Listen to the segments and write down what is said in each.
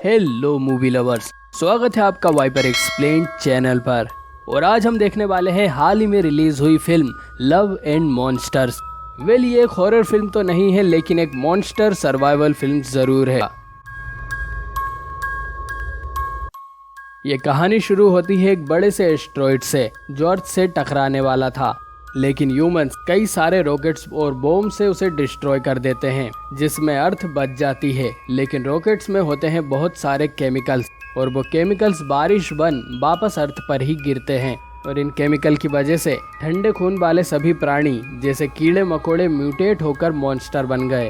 Hello movie lovers, स्वागत है आपका वाइपर एक्सप्लेन चैनल पर। और आज हम देखने वाले हैं हाल ही में रिलीज हुई film love and monsters. Well, ये एक हॉरर फिल्म तो नहीं है, लेकिन एक मॉन्स्टर सर्वाइवल फिल्म जरूर है। ये कहानी शुरू होती है एक बड़े से एस्टेरॉयड से जो अर्थ से टकराने वाला था, लेकिन ह्यूमंस कई सारे रॉकेट्स और बॉम्ब से उसे डिस्ट्रॉय कर देते हैं, जिसमें अर्थ बच जाती है। लेकिन रॉकेट्स में होते हैं बहुत सारे केमिकल्स और वो केमिकल्स बारिश बन वापस अर्थ पर ही गिरते हैं। और इन केमिकल की वजह से ठंडे खून वाले सभी प्राणी जैसे कीड़े मकोड़े म्यूटेट होकर मॉन्स्टर बन गए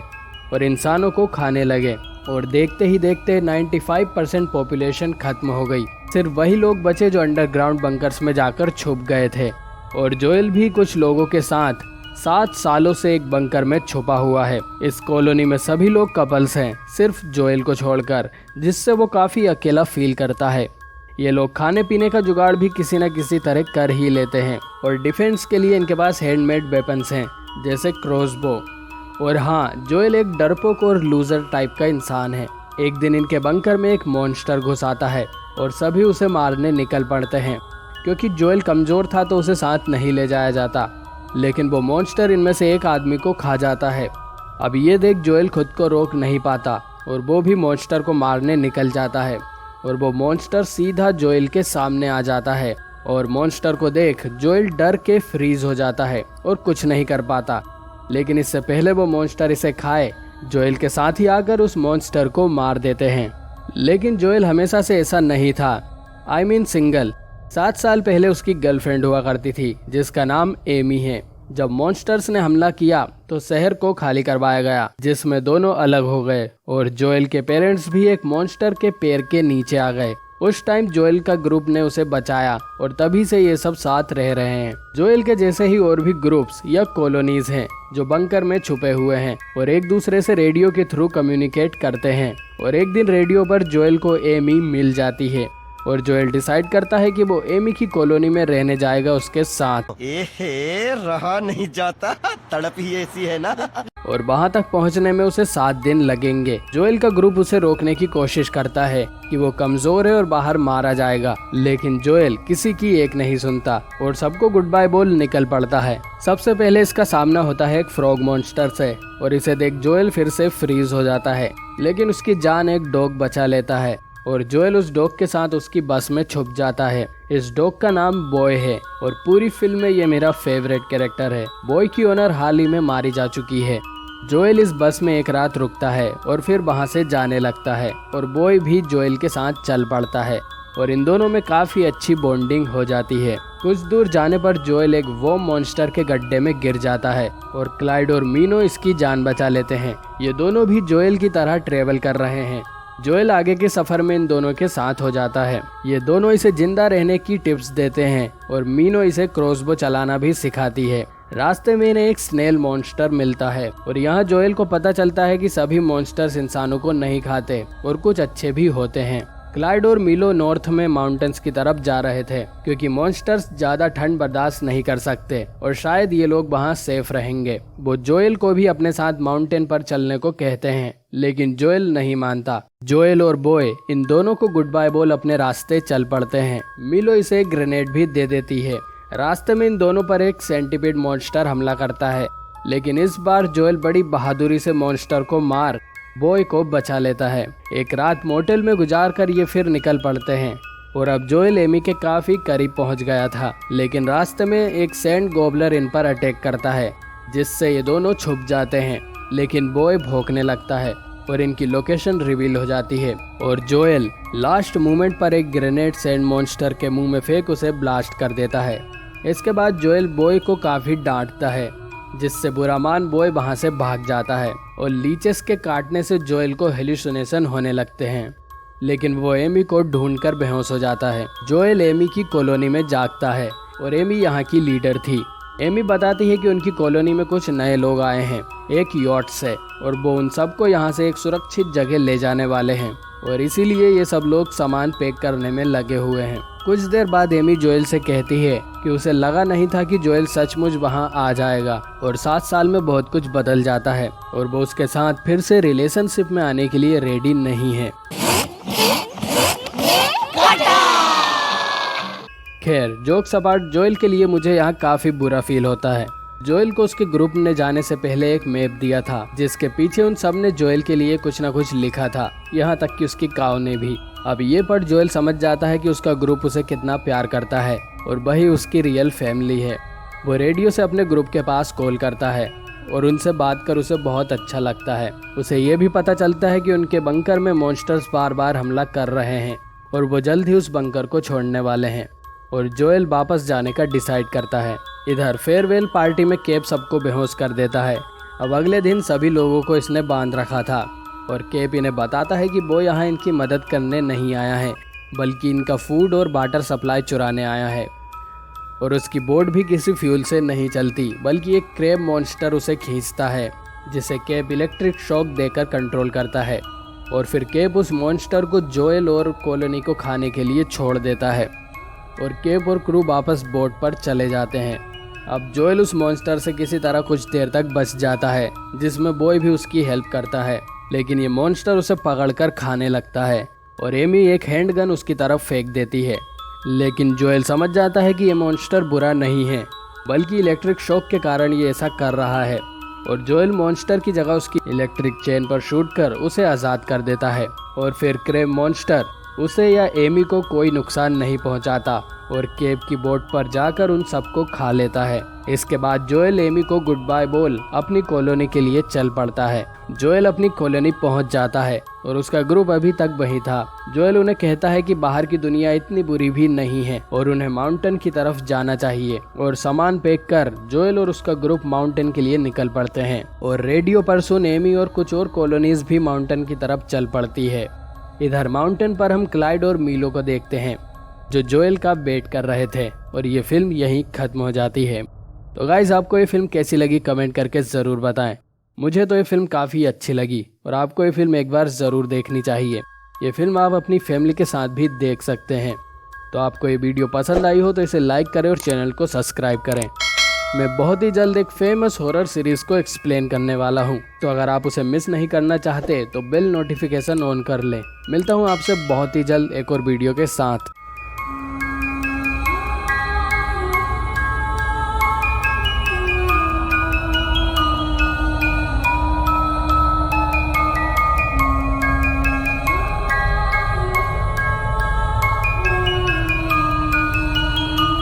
और इंसानों को खाने लगे। और देखते ही देखते 95% पॉपुलेशन खत्म हो गई। सिर्फ वही लोग बचे जो अंडरग्राउंड बंकर्स में जाकर छुप गए थे। और जोएल भी कुछ लोगों के साथ 7 सालों से एक बंकर में छुपा हुआ है। इस कॉलोनी में सभी लोग कपल्स हैं, सिर्फ जोएल को छोड़कर, जिससे वो काफी अकेला फील करता है। ये लोग खाने पीने का जुगाड़ भी किसी न किसी तरह कर ही लेते हैं और डिफेंस के लिए इनके पास हैंडमेड वेपन्स हैं, जैसे क्रॉसबो। और हाँ, जोएल एक डरपोक और लूजर टाइप का इंसान है। एक दिन इनके बंकर में एक मॉन्स्टर घुस आता है और सभी उसे मारने निकल पड़ते हैं। क्योंकि जोएल कमजोर था तो उसे साथ नहीं ले जाया जाता, लेकिन वो मॉन्स्टर इनमें से एक आदमी को खा जाता है। अब ये देख जोएल खुद को रोक नहीं पाता और वो भी मॉन्स्टर को मारने निकल जाता है। और वो मॉन्स्टर सीधा जोएल के सामने आ जाता है और मॉन्स्टर को देख जोएल डर के फ्रीज हो जाता है और कुछ नहीं कर पाता। लेकिन इससे पहले वो मॉन्स्टर इसे खाए, जोएल के साथ ही आकर उस मॉन्स्टर को मार देते हैं। लेकिन जोएल हमेशा से ऐसा नहीं था, आई मीन सिंगल। 7 साल पहले उसकी गर्लफ्रेंड हुआ करती थी जिसका नाम एमी है। जब मॉन्स्टर्स ने हमला किया तो शहर को खाली करवाया गया, जिसमें दोनों अलग हो गए और जोएल के पेरेंट्स भी एक मॉन्स्टर के पैर के नीचे आ गए। उस टाइम जोएल का ग्रुप ने उसे बचाया और तभी से ये सब साथ रह रहे हैं। जोएल के जैसे ही और भी ग्रुप्स या कॉलोनीज हैं जो बंकर में छुपे हुए हैं और एक दूसरे से रेडियो के थ्रू कम्युनिकेट करते हैं। और एक दिन रेडियो पर जोएल को एमी मिल जाती है और जोएल डिसाइड करता है कि वो एमी की कॉलोनी में रहने जाएगा उसके साथ। रहा नहीं जाता, तड़प ही ऐसी है ना। और वहां तक पहुंचने में उसे 7 दिन लगेंगे। जोएल का ग्रुप उसे रोकने की कोशिश करता है कि वो कमजोर है और बाहर मारा जाएगा, लेकिन जोएल किसी की एक नहीं सुनता और सबको गुड बाय बोल निकल पड़ता है। सबसे पहले इसका सामना होता है एक फ्रॉग मॉन्स्टर से और इसे देख जोएल फिर से फ्रीज हो जाता है, लेकिन उसकी जान एक डॉग बचा लेता है और जोएल उस डॉग के साथ उसकी बस में छुप जाता है। इस डॉग का नाम बॉय है और पूरी फिल्म में ये मेरा फेवरेट कैरेक्टर है। बॉय की ओनर हाल ही में मारी जा चुकी है। जोएल इस बस में एक रात रुकता है और फिर वहां से जाने लगता है और बॉय भी जोएल के साथ चल पड़ता है और इन दोनों में काफी अच्छी बॉन्डिंग हो जाती है। कुछ दूर जाने पर जोएल एक वॉर्म मॉन्स्टर के गड्ढे में गिर जाता है और क्लाइड और मीनो इसकी जान बचा लेते हैं। ये दोनों भी जोएल की तरह ट्रेवल कर रहे हैं। जोएल आगे के सफर में इन दोनों के साथ हो जाता है। ये दोनों इसे जिंदा रहने की टिप्स देते हैं और मीनो इसे क्रॉसबो चलाना भी सिखाती है। रास्ते में इन्हें एक स्नेल मॉन्स्टर मिलता है और यहाँ जोएल को पता चलता है कि सभी मॉन्स्टर्स इंसानों को नहीं खाते और कुछ अच्छे भी होते हैं। क्लाइड और मीलो नॉर्थ में माउंटेन्स की तरफ जा रहे थे क्योंकि मॉन्स्टर्स ज्यादा ठंड बर्दाश्त नहीं कर सकते और शायद ये लोग वहाँ सेफ रहेंगे। वो जोएल को भी अपने साथ माउंटेन पर चलने को कहते हैं, लेकिन जोएल नहीं मानता। जोएल और बॉय इन दोनों को गुड बाय बोल अपने रास्ते चल पड़ते हैं। मीलो इसे एक ग्रेनेड भी दे देती है। रास्ते में इन दोनों पर एक सेंटीपीड मॉन्स्टर हमला करता है, लेकिन इस बार जोएल बड़ी बहादुरी से मॉन्स्टर को मार बॉय को बचा लेता है। एक रात मोटेल में गुजार कर ये फिर निकल पड़ते हैं और अब जोएल एमी के काफी करीब पहुंच गया था, लेकिन रास्ते में एक सैंड गोबलर इन पर अटैक करता है, जिससे ये दोनों छुप जाते हैं। लेकिन बॉय भौंकने लगता है और इनकी लोकेशन रिवील हो जाती है और जोएल लास्ट मोमेंट पर एक ग्रेनेड सैंड मॉन्स्टर के मुंह में फेंक उसे ब्लास्ट कर देता है। इसके बाद जोएल बॉय को काफी डांटता है, जिससे बुरामान बॉय वहां से भाग जाता है और लीचेस के काटने से जोएल को हेलुसिनेशन होने लगते हैं। लेकिन वो एमी को ढूंढकर बेहोश हो जाता है। जोएल एमी की कॉलोनी में जागता है और एमी यहाँ की लीडर थी। एमी बताती है कि उनकी कॉलोनी में कुछ नए लोग आए हैं एक यॉट से और वो उन सबको यहाँ से एक सुरक्षित जगह ले जाने वाले हैं और इसीलिए ये सब लोग सामान पैक करने में लगे हुए हैं। कुछ देर बाद एमी जोएल से कहती है कि उसे लगा नहीं था कि जोएल सचमुच वहां आ जाएगा और 7 साल में बहुत कुछ बदल जाता है और वो उसके साथ फिर से रिलेशनशिप में आने के लिए रेडी नहीं है। खैर जोक्स अपार्ट, जोएल के लिए मुझे यहाँ काफी बुरा फील होता है। जोएल को उसके ग्रुप ने जाने से पहले एक मैप दिया था जिसके पीछे उन सब ने जोएल के लिए कुछ न कुछ लिखा था, यहाँ तक कि उसकी काऊ ने भी। अब ये पढ़ जोएल समझ जाता है कि उसका ग्रुप उसे कितना प्यार करता है और वही उसकी रियल फैमिली है। वो रेडियो से अपने ग्रुप के पास कॉल करता है और उनसे बात कर उसे बहुत अच्छा लगता है। उसे ये भी पता चलता है कि उनके बंकर में मॉन्स्टर्स बार बार हमला कर रहे हैं और वो जल्द ही उस बंकर को छोड़ने वाले हैं और जोएल वापस जाने का डिसाइड करता है। इधर फेयरवेल पार्टी में केप सबको बेहोश कर देता है। अब अगले दिन सभी लोगों को इसने बांध रखा था और केप इन्हें बताता है कि वो यहाँ इनकी मदद करने नहीं आया है बल्कि इनका फूड और वाटर सप्लाई चुराने आया है। और उसकी बोट भी किसी फ्यूल से नहीं चलती बल्कि एक क्रैब मॉन्स्टर उसे खींचता है जिसे केप इलेक्ट्रिक शॉक देकर कंट्रोल करता है और फिर केप उस मॉन्स्टर को जोएल और कॉलोनी को खाने के लिए छोड़ देता है और केप और क्रू वापस बोट पर चले जाते हैं। अब जोएल उस मॉन्स्टर से किसी तरह कुछ देर तक बच जाता है जिसमें बॉय भी उसकी हेल्प करता है, लेकिन ये मॉन्स्टर उसे पकड़कर खाने लगता है और एमी एक हैंडगन उसकी तरफ फेंक देती है। लेकिन जोएल समझ जाता है कि ये मॉन्स्टर बुरा नहीं है बल्कि इलेक्ट्रिक शॉक के कारण ये ऐसा कर रहा है और जोएल मॉन्स्टर की जगह उसकी इलेक्ट्रिक चेन पर शूट कर उसे आज़ाद कर देता है और फिर क्रैब मॉन्स्टर उसे या एमी को कोई नुकसान नहीं पहुंचाता और केप की बोट पर जाकर उन सबको खा लेता है। इसके बाद जोएल एमी को गुड बाय बोल अपनी कॉलोनी के लिए चल पड़ता है। जोएल अपनी कॉलोनी पहुंच जाता है और उसका ग्रुप अभी तक वही था। जोएल उन्हें कहता है कि बाहर की दुनिया इतनी बुरी भी नहीं है और उन्हें माउंटेन की तरफ जाना चाहिए और सामान पैक कर जोएल और उसका ग्रुप माउंटेन के लिए निकल पड़ते हैं और रेडियो पर सुन एमी और कुछ और कॉलोनीज भी माउंटेन की तरफ चल पड़ती है। इधर माउंटेन पर हम क्लाइड और मीलो को देखते हैं जो जोएल का वेट कर रहे थे और ये फिल्म यहीं खत्म हो जाती है। तो गाइस, आपको ये फिल्म कैसी लगी कमेंट करके ज़रूर बताएं। मुझे तो ये फिल्म काफ़ी अच्छी लगी और आपको ये फिल्म एक बार ज़रूर देखनी चाहिए। ये फिल्म आप अपनी फैमिली के साथ भी देख सकते हैं। तो आपको ये वीडियो पसंद आई हो तो इसे लाइक करें और चैनल को सब्सक्राइब करें। मैं बहुत ही जल्द एक फेमस हॉरर सीरीज़ को एक्सप्लेन करने वाला हूँ, तो अगर आप उसे मिस नहीं करना चाहते तो बेल नोटिफिकेशन ऑन कर लें। मिलता हूँ आपसे बहुत ही जल्द एक और वीडियो के साथ।